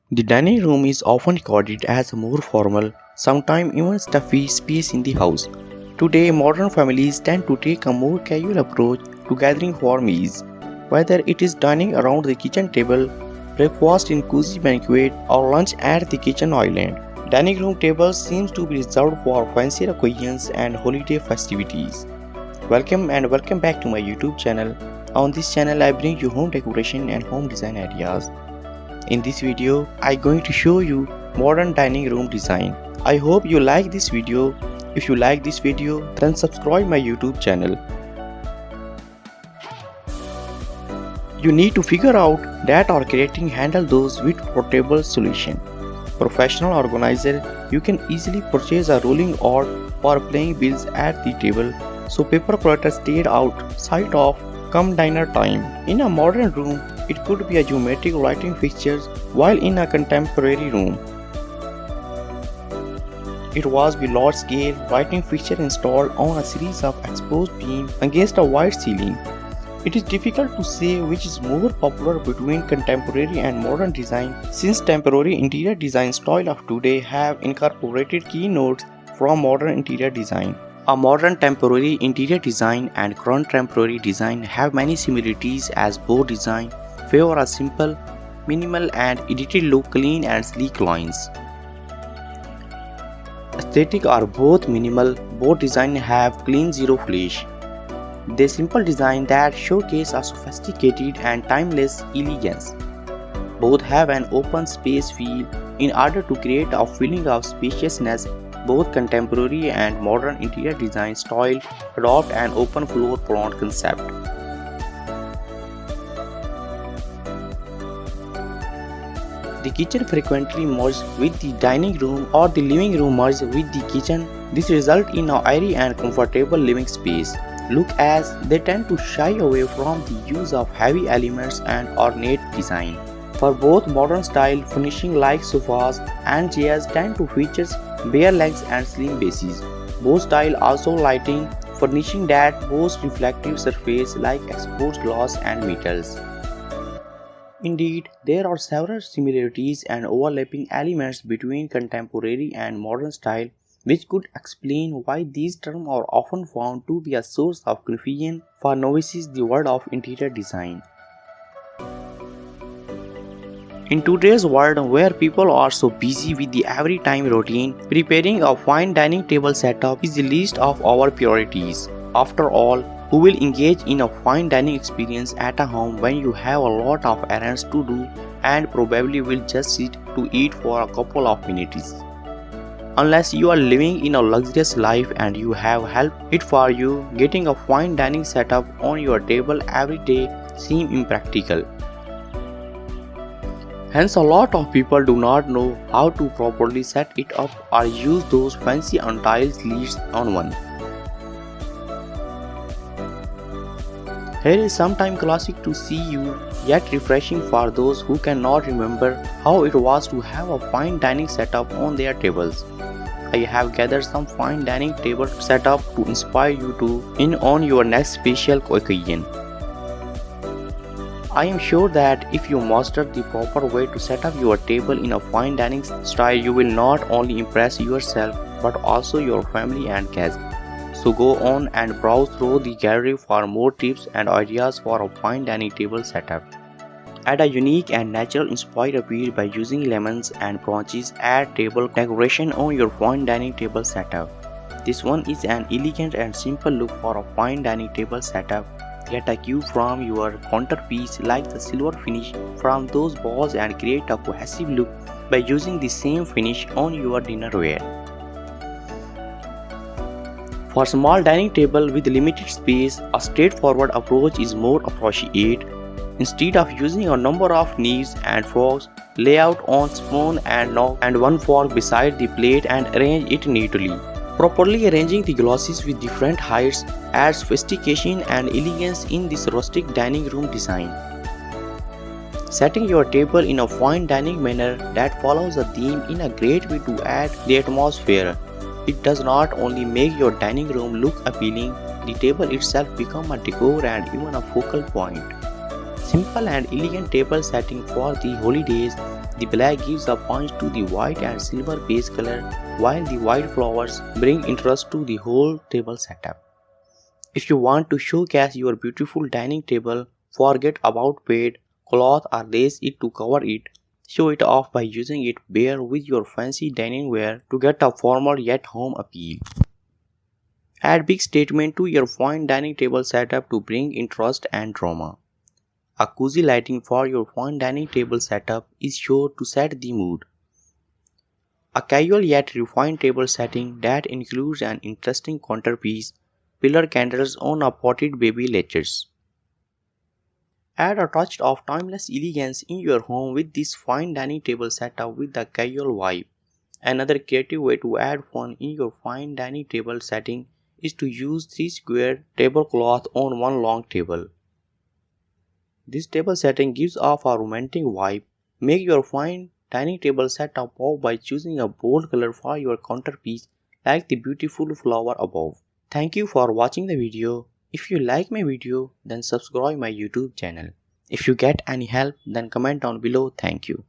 The dining room is often recorded as a more formal, sometimes even stuffy space in the house. Today, modern families tend to take a more casual approach to gathering for meals, whether it is dining around the kitchen table, breakfast in cozy banquet, or lunch at the kitchen island. Dining room tables seems to be reserved for fancier occasions and holiday festivities. Welcome back to my YouTube channel. On this channel, I bring you home decoration and home design ideas. In this video, I'm going to show you modern dining room design. I hope you like this video. If you like this video, then subscribe my YouTube channel. You need to figure out that or creating handle those with portable solution. Professional organizer, you can easily purchase a rolling odd for playing bills at the table, so paper clutter stayed outside of come dinner time. In a modern room, it could be a geometric lighting fixtures, while in a contemporary room, it was a large-scale lighting fixture installed on a series of exposed beams against a white ceiling. It is difficult to say which is more popular between contemporary and modern design, since temporary interior design style of today have incorporated keynotes from modern interior design. A modern temporary interior design and contemporary design have many similarities, as both design favor a simple, minimal and edited look, clean and sleek lines. Aesthetic are both minimal, both designs have clean zero flash. They simple design that showcase a sophisticated and timeless elegance. Both have an open space feel in order to create a feeling of spaciousness. Both contemporary and modern interior design style adopt an open floor plan concept. The kitchen frequently merges with the dining room, or the living room merges with the kitchen. This results in an airy and comfortable living space look, as they tend to shy away from the use of heavy elements and ornate design. For both, modern style finishing like sofas and chairs tend to feature bare legs and slim bases. Both style also lighting furnishing that boast reflective surface like exposed glass and metals. Indeed, there are several similarities and overlapping elements between contemporary and modern style, which could explain why these terms are often found to be a source of confusion for novices in the world of interior design. In today's world, where people are so busy with the every-time routine, preparing a fine dining table setup is the least of our priorities. After all, who will engage in a fine dining experience at a home when you have a lot of errands to do and probably will just sit to eat for a couple of minutes? Unless you are living in a luxurious life and you have help it for you, getting a fine dining setup on your table every day seems impractical. Hence, a lot of people do not know how to properly set it up or use those fancy untiled leads on one. Here is sometimes classic to see you, yet refreshing for those who cannot remember how it was to have a fine dining setup on their tables. I have gathered some fine dining table setup to inspire you to on your next special occasion. I am sure that if you master the proper way to set up your table in a fine dining style, you will not only impress yourself but also your family and guests. So go on and browse through the gallery for more tips and ideas for a fine dining table setup. Add a unique and natural inspired appeal by using lemons and branches. Add table decoration on your fine dining table setup. This one is an elegant and simple look for a fine dining table setup. Get a cue from your counterpiece like the silver finish from those balls and create a cohesive look by using the same finish on your dinnerware. For small dining table with limited space, a straightforward approach is more appropriate. Instead of using a number of knives and forks, lay out one spoon and knob and one fork beside the plate and arrange it neatly. Properly arranging the glasses with different heights adds sophistication and elegance in this rustic dining room design. Setting your table in a fine dining manner that follows a theme is a great way to add the atmosphere. It does not only make your dining room look appealing, the table itself becomes a decor and even a focal point. Simple and elegant table setting for the holidays The black gives a punch to the white and silver base color, while the white flowers bring interest to the whole table setup. If you want to showcase your beautiful dining table, forget about paid cloth or lace it to cover it. Show it off by using it bare with your fancy dining wear to get a formal yet home appeal. Add big statement to your fine dining table setup to bring interest and drama. A cozy lighting for your fine dining table setup is sure to set the mood. A casual yet refined table setting that includes an interesting counterpiece, pillar candles on a potted baby lettuce. Add a touch of timeless elegance in your home with this fine dining table setup with the casual vibe. Another creative way to add fun in your fine dining table setting is to use 3 square tablecloths on one long table. This table setting gives off a romantic vibe. Make your fine dining table setup pop by choosing a bold color for your counterpiece like the beautiful flower above. Thank you for watching the video. If you like my video, then subscribe my YouTube channel. If you get any help, then comment down below. Thank you.